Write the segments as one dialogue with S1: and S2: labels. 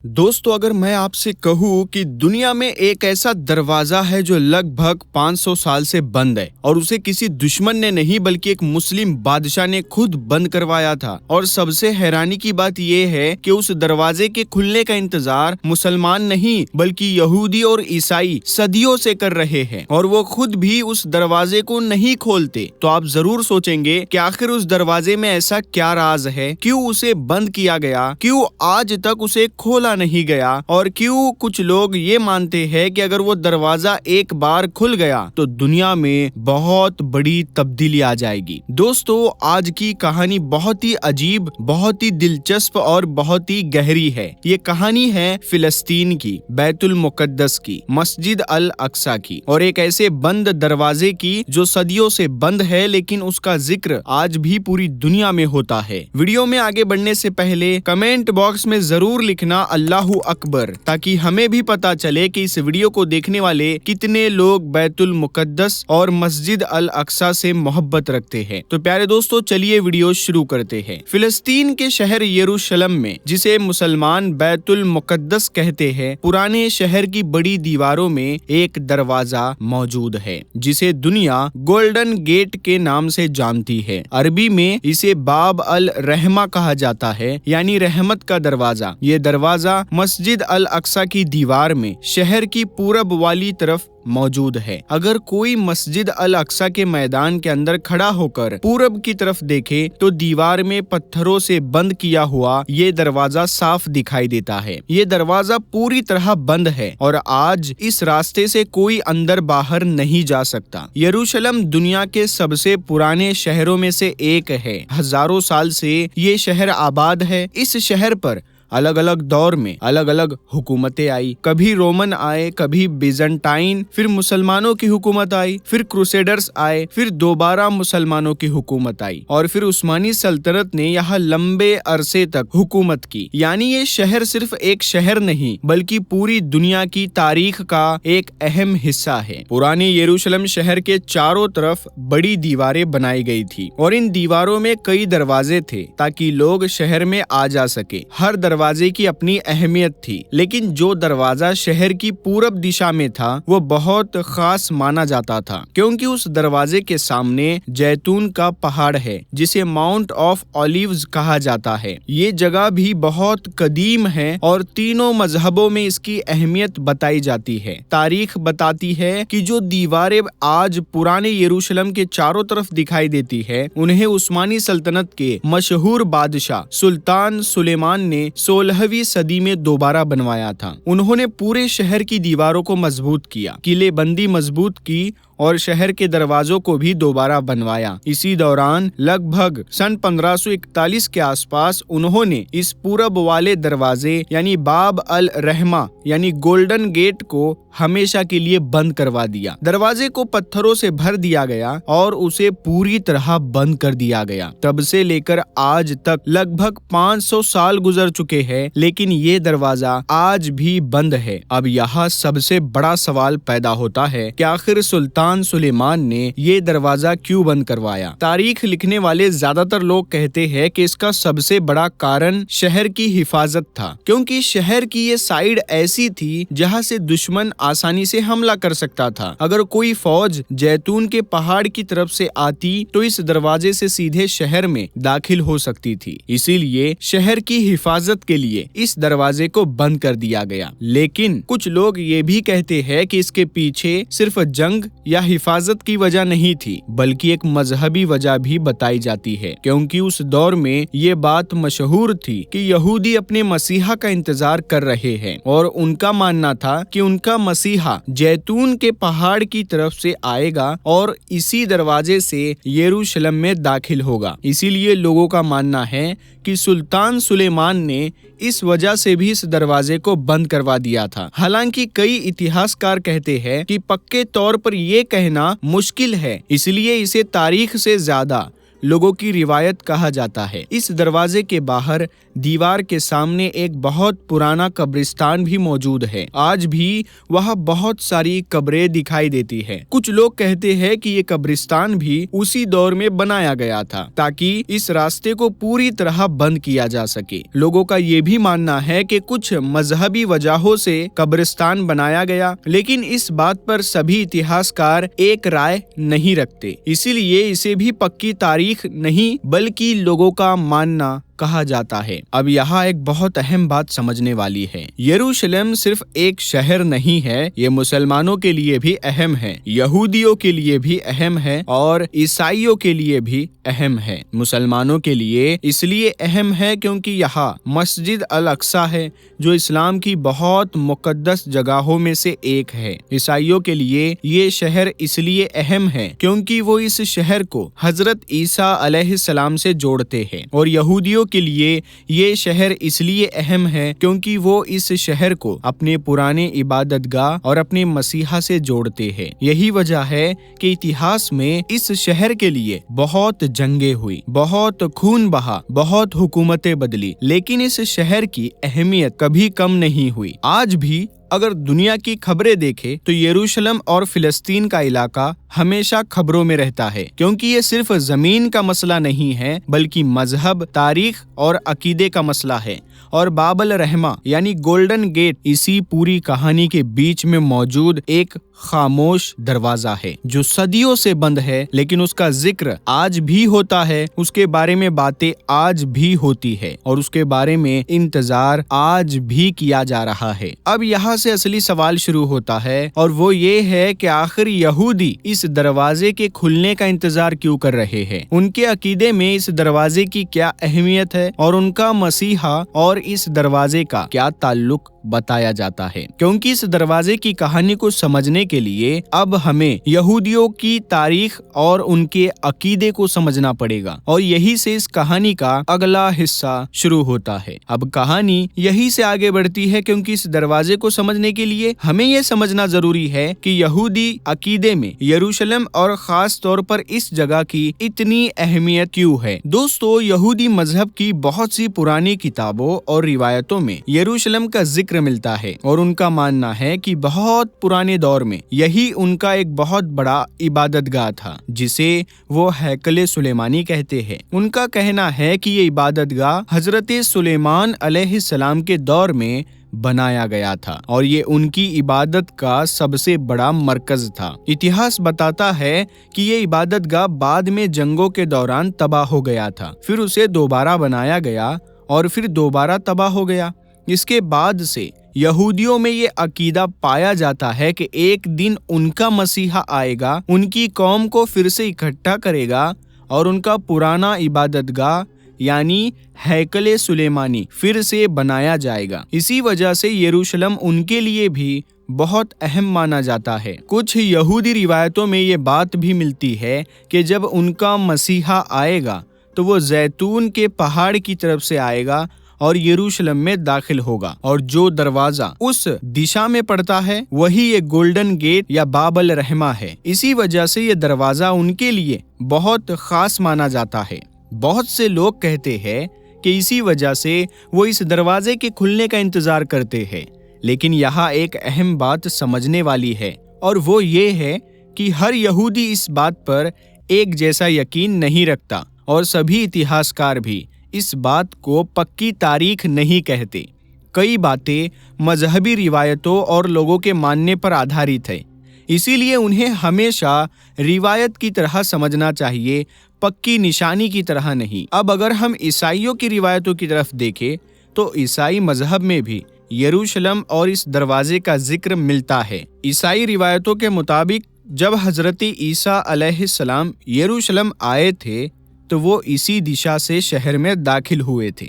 S1: दोस्तों, अगर मैं आपसे कहूँ कि दुनिया में एक ऐसा दरवाजा है जो लगभग 500 साल से बंद है और उसे किसी दुश्मन ने नहीं बल्कि एक मुस्लिम बादशाह ने खुद बंद करवाया था। और सबसे हैरानी की बात यह है कि उस दरवाजे के खुलने का इंतजार मुसलमान नहीं बल्कि यहूदी और ईसाई सदियों से कर रहे हैं और वो खुद भी उस दरवाजे को नहीं खोलते। तो आप जरूर सोचेंगे कि आखिर उस दरवाजे में ऐसा क्या राज है, क्यों उसे बंद किया गया, क्यों आज तक उसे खोला नहीं गया और क्यों कुछ लोग ये मानते हैं कि अगर वो दरवाजा एक बार खुल गया तो दुनिया में बहुत बड़ी तब्दीली आ जाएगी। दोस्तों, आज की कहानी बहुत ही अजीब, बहुत ही दिलचस्प और बहुत ही गहरी है। ये कहानी है फिलिस्तीन की, बैतुल मुकद्दस की, मस्जिद अल अक्सा की और एक ऐसे बंद दरवाजे की जो सदियों से बंद है लेकिन उसका जिक्र आज भी पूरी दुनिया में होता है। वीडियो में आगे बढ़ने से पहले कमेंट बॉक्स में जरूर लिखना अल्लाहू अकबर, ताकि हमें भी पता चले कि इस वीडियो को देखने वाले कितने लोग बैतुल मुकद्दस और मस्जिद अल अक्सा से मोहब्बत रखते हैं। तो प्यारे दोस्तों, चलिए वीडियो शुरू करते हैं। फिलिस्तीन के शहर यरूशलेम में, जिसे मुसलमान बैतुल मुकद्दस कहते हैं, पुराने शहर की बड़ी दीवारों में एक दरवाजा मौजूद है जिसे दुनिया गोल्डन गेट के नाम से जानती है। अरबी में इसे बाब अल रहमा कहा जाता है, यानी रहमत का दरवाजा। ये दरवाजा मस्जिद अल अक्सा की दीवार में शहर की पूरब वाली तरफ मौजूद है। अगर कोई मस्जिद अल अक्सा के मैदान के अंदर खड़ा होकर पूरब की तरफ देखे तो दीवार में पत्थरों से बंद किया हुआ ये दरवाजा साफ दिखाई देता है। ये दरवाजा पूरी तरह बंद है और आज इस रास्ते से कोई अंदर बाहर नहीं जा सकता। यरूशलेम दुनिया के सबसे पुराने शहरों में से एक है। हजारों साल से ये शहर आबाद है। इस शहर पर अलग अलग दौर में अलग अलग हुकूमतें आई। कभी रोमन आए, कभी बिजेंटाइन, फिर मुसलमानों की हुकूमत आई, फिर क्रूसेडर्स आए, फिर दोबारा मुसलमानों की हुकूमत आई और फिर उस्मानी सल्तनत ने यहाँ लंबे अरसे तक हुकूमत की। यानी ये शहर सिर्फ एक शहर नहीं बल्कि पूरी दुनिया की तारीख का एक अहम हिस्सा है। पुराने यरूशलेम शहर के चारों तरफ बड़ी दीवारें बनाई गई थी और इन दीवारों में कई दरवाजे थे ताकि लोग शहर में आ जा सके। हर दरवाजे की अपनी अहमियत थी, लेकिन जो दरवाजा शहर की पूरब दिशा में था वो बहुत खास माना जाता था क्योंकि उस दरवाजे के सामने जैतून का पहाड़ है जिसे माउंट ऑफ ऑलिव्स कहा जाता है। ये जगह भी बहुत कदीम है और तीनों मजहबों में इसकी अहमियत बताई जाती है। तारीख बताती है कि जो दीवारें आज पुराने यरूशलेम के चारों तरफ दिखाई देती है उन्हें उस्मानी सल्तनत के मशहूर बादशाह सुल्तान सुलेमान ने 16वीं सदी में दोबारा बनवाया था। उन्होंने पूरे शहर की दीवारों को मजबूत किया, किलेबंदी मजबूत की और शहर के दरवाजों को भी दोबारा बनवाया। इसी दौरान लगभग सन 1541 के आसपास उन्होंने इस पूरब वाले दरवाजे यानी बाब अल रहमा यानी गोल्डन गेट को हमेशा के लिए बंद करवा दिया। दरवाजे को पत्थरों से भर दिया गया और उसे पूरी तरह बंद कर दिया गया। तब से लेकर आज तक लगभग 500 साल गुजर चुके हैं, लेकिन ये दरवाजा आज भी बंद है। अब यहाँ सबसे बड़ा सवाल पैदा होता है कि आखिर सुल्तान सुलेमान ने ये दरवाजा क्यों बंद करवाया। तारीख लिखने वाले ज्यादातर लोग कहते हैं कि इसका सबसे बड़ा कारण शहर की हिफाजत था, क्योंकि शहर की ये साइड ऐसी थी जहाँ से दुश्मन आसानी से हमला कर सकता था। अगर कोई फौज जैतून के पहाड़ की तरफ से आती तो इस दरवाजे से सीधे शहर में दाखिल हो सकती थी। इसीलिए शहर की हिफाजत के लिए इस दरवाजे को बंद कर दिया गया। लेकिन कुछ लोग ये भी कहते हैं कि इसके पीछे सिर्फ जंग या हिफाजत की वजह नहीं थी बल्कि एक मजहबी वजह भी बताई जाती है, क्योंकि उस दौर में ये बात मशहूर थी कि यहूदी अपने मसीहा का इंतजार कर रहे हैं और उनका मानना था कि उनका मसीहा जैतून के पहाड़ की तरफ से आएगा और इसी दरवाजे से यरूशलेम में दाखिल होगा। इसीलिए लोगों का मानना है कि सुल्तान सुलेमान ने इस वजह से भी इस दरवाजे को बंद करवा दिया था। हालांकि कई इतिहासकार कहते हैं कि पक्के तौर पर ये कहना मुश्किल है, इसलिए इसे तारीख से ज्यादा लोगों की रिवायत कहा जाता है। इस दरवाजे के बाहर दीवार के सामने एक बहुत पुराना कब्रिस्तान भी मौजूद है। आज भी वहाँ बहुत सारी कब्रें दिखाई देती है। कुछ लोग कहते हैं कि ये कब्रिस्तान भी उसी दौर में बनाया गया था ताकि इस रास्ते को पूरी तरह बंद किया जा सके। लोगों का ये भी मानना है कि कुछ मजहबी वजहों से कब्रिस्तान बनाया गया, लेकिन इस बात पर सभी इतिहासकार एक राय नहीं रखते। इसीलिए इसे भी पक्की तारीख नहीं बल्कि लोगों का मानना कहा जाता है। अब यहाँ एक बहुत अहम बात समझने वाली है। यरूशलेम सिर्फ एक शहर नहीं है, ये मुसलमानों के लिए भी अहम है, यहूदियों के लिए भी अहम है और ईसाइयों के लिए भी अहम है। मुसलमानों के लिए इसलिए अहम है क्योंकि यहाँ मस्जिद अल अक्सा है जो इस्लाम की बहुत मुकद्दस जगहों में से एक है। ईसाइयों के लिए ये शहर इसलिए अहम है क्योंकि वो इस शहर को हजरत ईसा अलैहिस्सलाम से जोड़ते हैं, और यहूदियों के लिए ये शहर इसलिए अहम है क्योंकि वो इस शहर को अपने पुराने इबादतगाह और अपने मसीहा से जोड़ते हैं। यही वजह है कि इतिहास में इस शहर के लिए बहुत जंगें हुई, बहुत खून बहा, बहुत हुकूमतें बदली, लेकिन इस शहर की अहमियत कभी कम नहीं हुई। आज भी अगर दुनिया की खबरें देखें तो यरूशलेम और फिलिस्तीन का इलाका हमेशा खबरों में रहता है, क्योंकि ये सिर्फ जमीन का मसला नहीं है बल्कि मजहब, तारीख और अकीदे का मसला है। और बाबल रहमा यानी गोल्डन गेट इसी पूरी कहानी के बीच में मौजूद एक खामोश दरवाजा है जो सदियों से बंद है, लेकिन उसका जिक्र आज भी होता है, उसके बारे में बातें आज भी होती है और उसके बारे में इंतजार आज भी किया जा रहा है। अब यहाँ से असली सवाल शुरू होता है और वो ये है कि आखिर यहूदी इस दरवाजे के खुलने का इंतजार क्यों कर रहे हैं? उनके अकीदे में इस दरवाजे की क्या अहमियत है और उनका मसीहा और इस दरवाजे का क्या ताल्लुक बताया जाता है? क्योंकि इस दरवाजे की कहानी को समझने के लिए अब हमें यहूदियों की तारीख और उनके अकीदे को समझना पड़ेगा, और यही से इस कहानी का अगला हिस्सा शुरू होता है। अब कहानी यही से आगे बढ़ती है क्योंकि इस दरवाजे को समझने के लिए हमें यह समझना जरूरी है कि यहूदी अकीदे में यरूशलेम और खास तौर पर इस जगह की इतनी अहमियत क्यों है। दोस्तों, यहूदी मजहब की बहुत सी पुरानी किताबों और रिवायतों में यरूशलेम का जिक्र मिलता है और उनका मानना है कि बहुत पुराने दौर में यही उनका एक बहुत बड़ा इबादतगाह था जिसे वो हैकले सुलेमानी कहते हैं। उनका कहना है कि ये इबादतगाह हजरत सुलेमान अलैहिस्सलाम के दौर में बनाया गया था और ये उनकी इबादत का सबसे बड़ा मरकज था। इतिहास बताता है कि ये इबादतगाह बाद में जंगों के दौरान तबाह हो गया था, फिर उसे दोबारा बनाया गया और फिर दोबारा तबाह हो गया। इसके बाद से यहूदियों में ये अकीदा पाया जाता है कि एक दिन उनका मसीहा आएगा, उनकी कौम को फिर से इकट्ठा करेगा और उनका पुराना इबादतगाह यानी हैकले सुलेमानी फिर से बनाया जाएगा। इसी वजह से यरूशलेम उनके लिए भी बहुत अहम माना जाता है। कुछ यहूदी रिवायतों में ये बात भी मिलती है कि जब उनका मसीहा आएगा तो वो जैतून के पहाड़ की तरफ से आएगा और यरूशलेम में दाखिल होगा, और जो दरवाजा उस दिशा में पड़ता है वही ये गोल्डन गेट या बाबल रहमा है। इसी वजह से ये दरवाजा उनके लिए बहुत खास माना जाता है। बहुत से लोग कहते हैं कि इसी वजह से वो इस दरवाजे के खुलने का इंतजार करते हैं, लेकिन यहाँ एक अहम बात समझने वाली है और वो ये है कि हर यहूदी इस बात पर एक जैसा यकीन नहीं रखता और सभी इतिहासकार भी इस बात को पक्की तारीख नहीं कहते। कई बातें मजहबी रिवायतों और लोगों के मानने पर आधारित है, इसीलिए उन्हें हमेशा रिवायत की तरह समझना चाहिए, पक्की निशानी की तरह नहीं। अब अगर हम ईसाइयों की रिवायतों की तरफ देखें तो ईसाई मजहब में भी यरूशलेम और इस दरवाजे का जिक्र मिलता है। ईसाई रिवायतों के मुताबिक जब हजरत ईसा अलैहिस्सलाम यरूशलेम आए थे तो वो इसी दिशा से शहर में दाखिल हुए थे।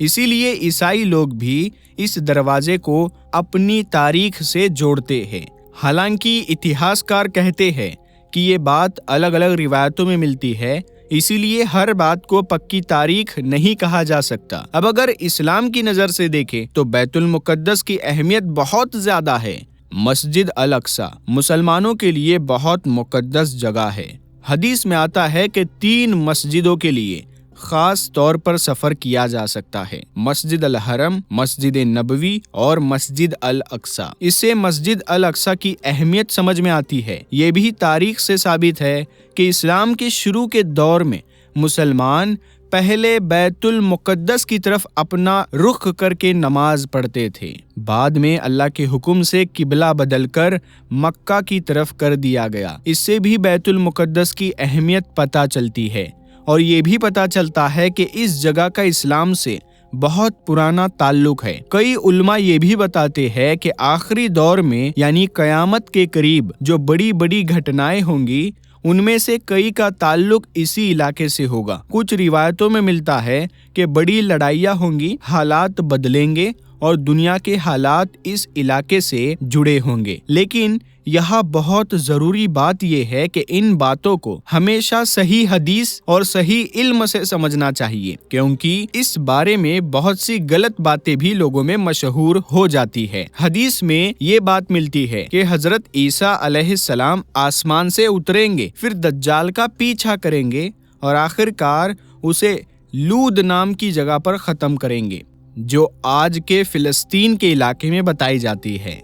S1: इसीलिए ईसाई लोग भी इस दरवाजे को अपनी तारीख से जोड़ते हैं। हालांकि इतिहासकार कहते हैं कि ये बात अलग अलग रिवायतों में मिलती है, इसीलिए हर बात को पक्की तारीख नहीं कहा जा सकता। अब अगर इस्लाम की नज़र से देखें तो बैतुल मुकद्दस की अहमियत बहुत ज़्यादा है। मस्जिद अल अक्सा मुसलमानों के लिए बहुत मुकद्दस जगह है। حدیث میں آتا ہے کہ 3 مسجدوں کے لیے خاص طور پر سفر کیا جا سکتا ہے: مسجد الحرم، مسجد نبوی اور مسجد الاقصی۔ اس سے مسجد الاقصی کی اہمیت سمجھ میں آتی ہے۔ یہ بھی تاریخ سے ثابت ہے کہ اسلام کے شروع کے دور میں مسلمان پہلے بیت المقدس کی طرف اپنا رخ کر کے نماز پڑھتے تھے، بعد میں اللہ کے حکم سے قبلہ بدل کر مکہ کی طرف کر دیا گیا۔ اس سے بھی بیت المقدس کی اہمیت پتہ چلتی ہے، اور یہ بھی پتہ چلتا ہے کہ اس جگہ کا اسلام سے بہت پرانا تعلق ہے۔ کئی علماء یہ بھی بتاتے ہیں کہ آخری دور میں یعنی قیامت کے قریب جو بڑی بڑی گھٹنائیں ہوں گی، ان میں سے کئی کا تعلق اسی علاقے سے ہوگا۔ کچھ روایتوں میں ملتا ہے کہ بڑی لڑائیاں ہوں گی، حالات بدلیں گے اور دنیا کے حالات اس علاقے سے جڑے ہوں گے۔ لیکن یہاں بہت ضروری بات یہ ہے کہ ان باتوں کو ہمیشہ صحیح حدیث اور صحیح علم سے سمجھنا چاہیے، کیونکہ اس بارے میں بہت سی غلط باتیں بھی لوگوں میں مشہور ہو جاتی ہے۔ حدیث میں یہ بات ملتی ہے کہ حضرت عیسیٰ علیہ السلام آسمان سے اتریں گے، پھر دجال کا پیچھا کریں گے اور آخر کار اسے لود نام کی جگہ پر ختم کریں گے، جو آج کے فلسطین کے علاقے میں بتائی جاتی ہے۔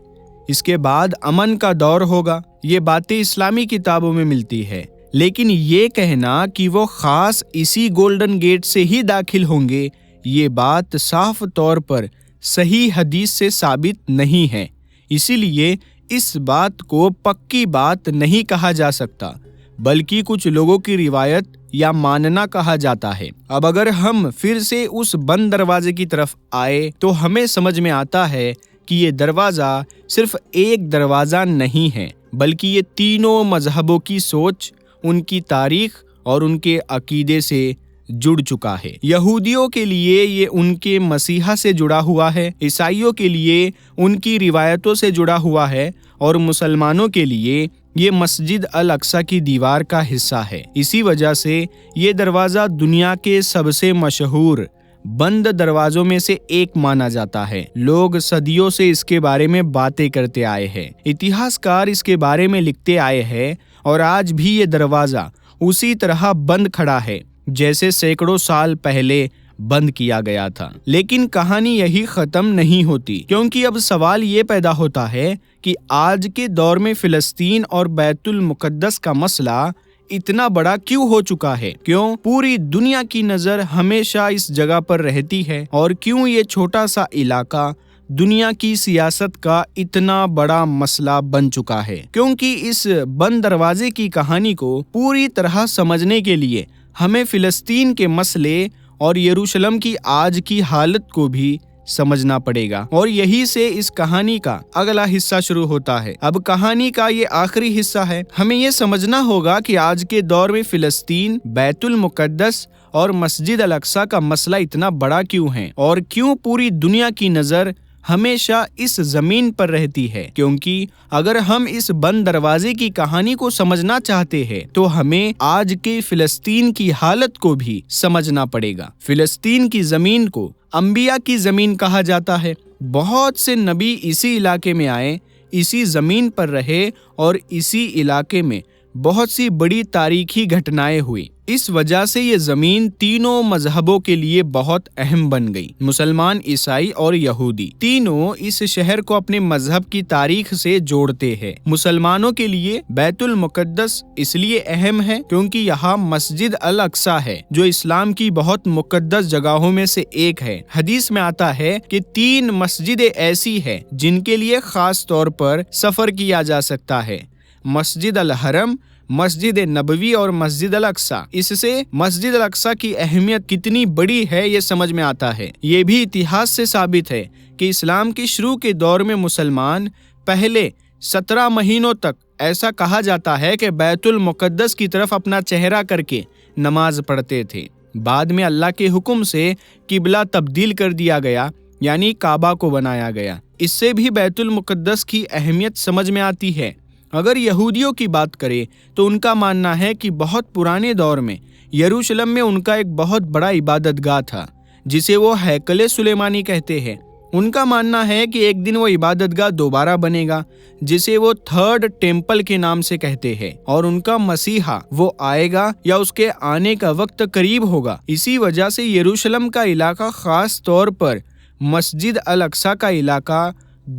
S1: اس کے بعد امن کا دور ہوگا۔ یہ باتیں اسلامی کتابوں میں ملتی ہے، لیکن یہ کہنا کہ وہ خاص اسی گولڈن گیٹ سے ہی داخل ہوں گے، یہ بات صاف طور پر صحیح حدیث سے ثابت نہیں ہے۔ اسی لیے اس بات کو پکی بات نہیں کہا جا سکتا، بلکہ کچھ لوگوں کی روایت یا ماننا کہا جاتا ہے۔ اب اگر ہم پھر سے اس بند دروازے کی طرف آئے تو ہمیں سمجھ میں آتا ہے کہ یہ دروازہ صرف ایک دروازہ نہیں ہے، بلکہ یہ تینوں مذہبوں کی سوچ، ان کی تاریخ اور ان کے عقیدے سے جڑ چکا ہے۔ یہودیوں کے لیے یہ ان کے مسیحا سے جڑا ہوا ہے، عیسائیوں کے لیے ان کی روایتوں سے جڑا ہوا ہے، اور مسلمانوں کے لیے یہ مسجد الاقصی کی دیوار کا حصہ ہے۔ اسی وجہ سے یہ دروازہ دنیا کے سب سے مشہور بند دروازوں میں سے ایک مانا جاتا ہے۔ لوگ صدیوں سے اس کے بارے میں باتیں کرتے آئے ہیں، اتہاس کار اس کے بارے میں لکھتے آئے ہیں، اور آج بھی یہ دروازہ اسی طرح بند کھڑا ہے جیسے سینکڑوں سال پہلے بند کیا گیا تھا۔ لیکن کہانی یہی ختم نہیں ہوتی، کیونکہ اب سوال یہ پیدا ہوتا ہے کہ آج کے دور میں فلسطین اور بیت المقدس کا مسئلہ اتنا بڑا کیوں ہو چکا ہے؟ کیوں پوری دنیا کی نظر ہمیشہ اس جگہ پر رہتی ہے، اور کیوں یہ چھوٹا سا علاقہ دنیا کی سیاست کا اتنا بڑا مسئلہ بن چکا ہے؟ کیونکہ اس بند دروازے کی کہانی کو پوری طرح سمجھنے کے لیے ہمیں فلسطین کے مسئلے اور یروشلم کی آج کی حالت کو بھی سمجھنا پڑے گا، اور یہی سے اس کہانی کا اگلا حصہ شروع ہوتا ہے۔ اب کہانی کا یہ آخری حصہ ہے۔ ہمیں یہ سمجھنا ہوگا کہ آج کے دور میں فلسطین، بیت المقدس اور مسجد الاقصی کا مسئلہ اتنا بڑا کیوں ہے، اور کیوں پوری دنیا کی نظر ہمیشہ اس زمین پر رہتی ہے۔ کیونکہ اگر ہم اس بند دروازے کی کہانی کو سمجھنا چاہتے ہیں تو ہمیں آج کے فلسطین کی حالت کو بھی سمجھنا پڑے گا۔ فلسطین کی زمین کو انبیاء کی زمین کہا جاتا ہے۔ بہت سے نبی اسی علاقے میں آئے، اسی زمین پر رہے، اور اسی علاقے میں بہت سی بڑی تاریخی گھٹنائیں ہوئی۔ اس وجہ سے یہ زمین تینوں مذہبوں کے لیے بہت اہم بن گئی۔ مسلمان، عیسائی اور یہودی تینوں اس شہر کو اپنے مذہب کی تاریخ سے جوڑتے ہیں۔ مسلمانوں کے لیے بیت المقدس اس لیے اہم ہے کیونکہ یہاں مسجد الاقصی ہے، جو اسلام کی بہت مقدس جگہوں میں سے ایک ہے۔ حدیث میں آتا ہے کہ 3 مسجدیں ایسی ہیں جن کے لیے خاص طور پر سفر کیا جا سکتا ہے: مسجد الحرم، مسجد نبوی اور مسجد الاقصی۔ اس سے مسجد الاقصی کی اہمیت کتنی بڑی ہے یہ سمجھ میں آتا ہے۔ یہ بھی اتہاس سے ثابت ہے کہ اسلام کے شروع کے دور میں مسلمان پہلے 17 مہینوں تک ایسا کہا جاتا ہے کہ بیت المقدس کی طرف اپنا چہرہ کر کے نماز پڑھتے تھے۔ بعد میں اللہ کے حکم سے قبلہ تبدیل کر دیا گیا، یعنی کعبہ کو بنایا گیا۔ اس سے بھی بیت المقدس کی اہمیت سمجھ میں آتی ہے۔ اگر یہودیوں کی بات کریں تو ان کا ماننا ہے کہ بہت پرانے دور میں یروشلم میں ان کا ایک بہت بڑا عبادت گاہ تھا، جسے وہ ہیکل سلیمانی کہتے ہیں۔ ان کا ماننا ہے کہ ایک دن وہ عبادت گاہ دوبارہ بنے گا جسے وہ تھرڈ ٹیمپل کے نام سے کہتے ہیں، اور ان کا مسیحا وہ آئے گا یا اس کے آنے کا وقت قریب ہوگا۔ اسی وجہ سے یروشلم کا علاقہ، خاص طور پر مسجد الاقصی کا علاقہ،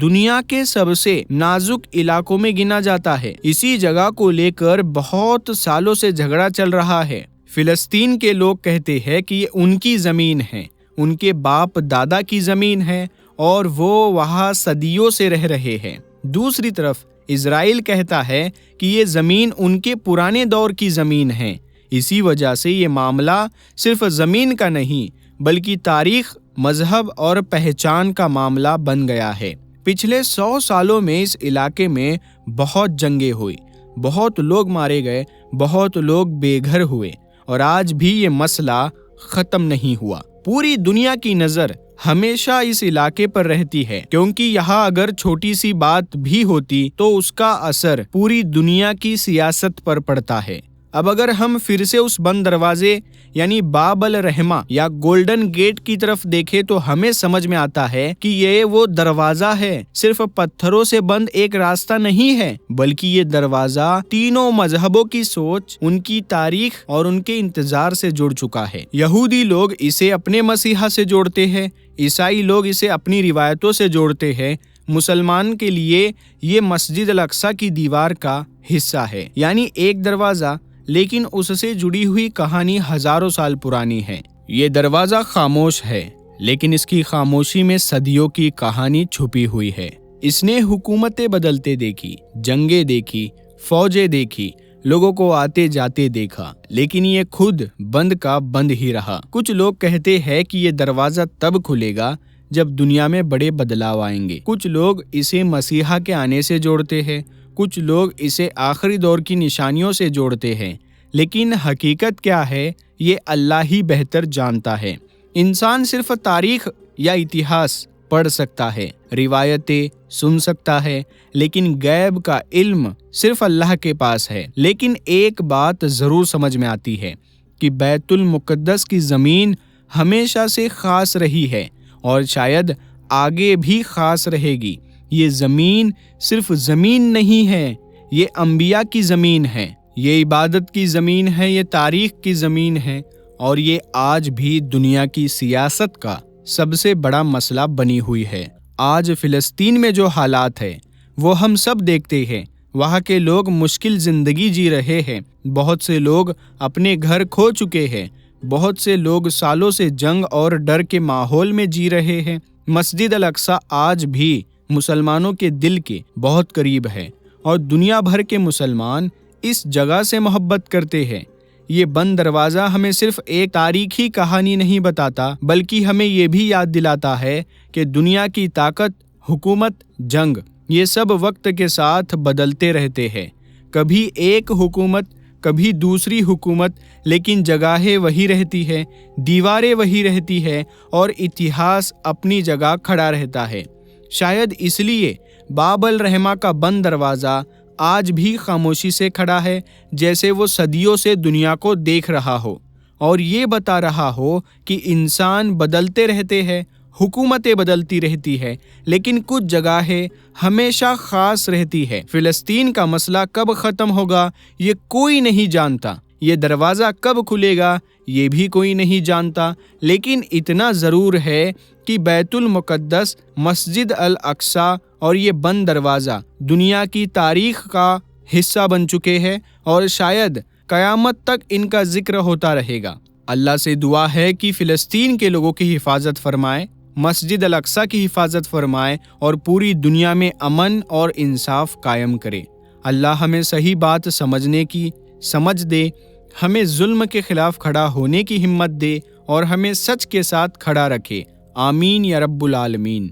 S1: دنیا کے سب سے نازک علاقوں میں گنا جاتا ہے۔ اسی جگہ کو لے کر بہت سالوں سے جھگڑا چل رہا ہے۔ فلسطین کے لوگ کہتے ہیں کہ یہ ان کی زمین ہے، ان کے باپ دادا کی زمین ہے اور وہ وہاں صدیوں سے رہ رہے ہیں۔ دوسری طرف اسرائیل کہتا ہے کہ یہ زمین ان کے پرانے دور کی زمین ہے۔ اسی وجہ سے یہ معاملہ صرف زمین کا نہیں بلکہ تاریخ، مذہب اور پہچان کا معاملہ بن گیا ہے۔ پچھلے 100 سالوں میں اس علاقے میں بہت جنگیں ہوئی، بہت لوگ مارے گئے، بہت لوگ بے گھر ہوئے، اور آج بھی یہ مسئلہ ختم نہیں ہوا۔ پوری دنیا کی نظر ہمیشہ اس علاقے پر رہتی ہے، کیونکہ یہاں اگر چھوٹی سی بات بھی ہوتی تو اس کا اثر پوری دنیا کی سیاست پر پڑتا ہے۔ اب اگر ہم پھر سے اس بند دروازے یعنی باب الرحمہ یا گولڈن گیٹ کی طرف دیکھیں تو ہمیں سمجھ میں آتا ہے کہ یہ وہ دروازہ ہے، صرف پتھروں سے بند ایک راستہ نہیں ہے، بلکہ یہ دروازہ تینوں مذہبوں کی سوچ، ان کی تاریخ اور ان کے انتظار سے جڑ چکا ہے۔ یہودی لوگ اسے اپنے مسیحا سے جوڑتے ہیں، عیسائی لوگ اسے اپنی روایتوں سے جوڑتے ہیں، مسلمان کے لیے یہ مسجد الاقصی کی دیوار کا حصہ ہے، یعنی ایک دروازہ، لیکن اس سے جڑی ہوئی کہانی ہزاروں سال پرانی ہے۔ یہ دروازہ خاموش ہے، لیکن اس کی خاموشی میں صدیوں کی کہانی چھپی ہوئی ہے۔ اس نے حکومتیں بدلتے دیکھی، جنگیں دیکھی، فوجیں دیکھی، لوگوں کو آتے جاتے دیکھا، لیکن یہ خود بند کا بند ہی رہا۔ کچھ لوگ کہتے ہیں کہ یہ دروازہ تب کھلے گا جب دنیا میں بڑے بدلاؤ آئیں گے۔ کچھ لوگ اسے مسیحا کے آنے سے جوڑتے ہیں، کچھ لوگ اسے آخری دور کی نشانیوں سے جوڑتے ہیں، لیکن حقیقت کیا ہے یہ اللہ ہی بہتر جانتا ہے۔ انسان صرف تاریخ یا اتہاس پڑھ سکتا ہے، روایتیں سن سکتا ہے، لیکن غیب کا علم صرف اللہ کے پاس ہے۔ لیکن ایک بات ضرور سمجھ میں آتی ہے کہ بیت المقدس کی زمین ہمیشہ سے خاص رہی ہے اور شاید آگے بھی خاص رہے گی۔ یہ زمین صرف زمین نہیں ہے، یہ انبیاء کی زمین ہے، یہ عبادت کی زمین ہے، یہ تاریخ کی زمین ہے، اور یہ آج بھی دنیا کی سیاست کا سب سے بڑا مسئلہ بنی ہوئی ہے۔ آج فلسطین میں جو حالات ہے وہ ہم سب دیکھتے ہیں۔ وہاں کے لوگ مشکل زندگی جی رہے ہیں، بہت سے لوگ اپنے گھر کھو چکے ہیں، بہت سے لوگ سالوں سے جنگ اور ڈر کے ماحول میں جی رہے ہیں۔ مسجد الاقصی آج بھی مسلمانوں کے دل کے بہت قریب ہے، اور دنیا بھر کے مسلمان اس جگہ سے محبت کرتے ہیں۔ یہ بند دروازہ ہمیں صرف ایک تاریخی کہانی نہیں بتاتا، بلکہ ہمیں یہ بھی یاد دلاتا ہے کہ دنیا کی طاقت، حکومت، جنگ، یہ سب وقت کے ساتھ بدلتے رہتے ہیں۔ کبھی ایک حکومت، کبھی دوسری حکومت، لیکن جگہیں وہی رہتی ہے، دیواریں وہی رہتی ہے، اور اتہاس اپنی جگہ کھڑا رہتا ہے۔ شاید اس لیے باب الرحمہ کا بند دروازہ آج بھی خاموشی سے کھڑا ہے، جیسے وہ صدیوں سے دنیا کو دیکھ رہا ہو اور یہ بتا رہا ہو کہ انسان بدلتے رہتے ہیں، حکومتیں بدلتی رہتی ہے، لیکن کچھ جگہیں ہمیشہ خاص رہتی ہے۔ فلسطین کا مسئلہ کب ختم ہوگا یہ کوئی نہیں جانتا، یہ دروازہ کب کھلے گا یہ بھی کوئی نہیں جانتا، لیکن اتنا ضرور ہے کہ بیت المقدس، مسجد الاقصی اور یہ بند دروازہ دنیا کی تاریخ کا حصہ بن چکے ہیں، اور شاید قیامت تک ان کا ذکر ہوتا رہے گا۔ اللہ سے دعا ہے کہ فلسطین کے لوگوں کی حفاظت فرمائے، مسجد الاقصی کی حفاظت فرمائے، اور پوری دنیا میں امن اور انصاف قائم کرے۔ اللہ ہمیں صحیح بات سمجھنے کی سمجھ دے، ہمیں ظلم کے خلاف کھڑا ہونے کی ہمت دے، اور ہمیں سچ کے ساتھ کھڑا رکھے۔ آمین یا رب العالمین۔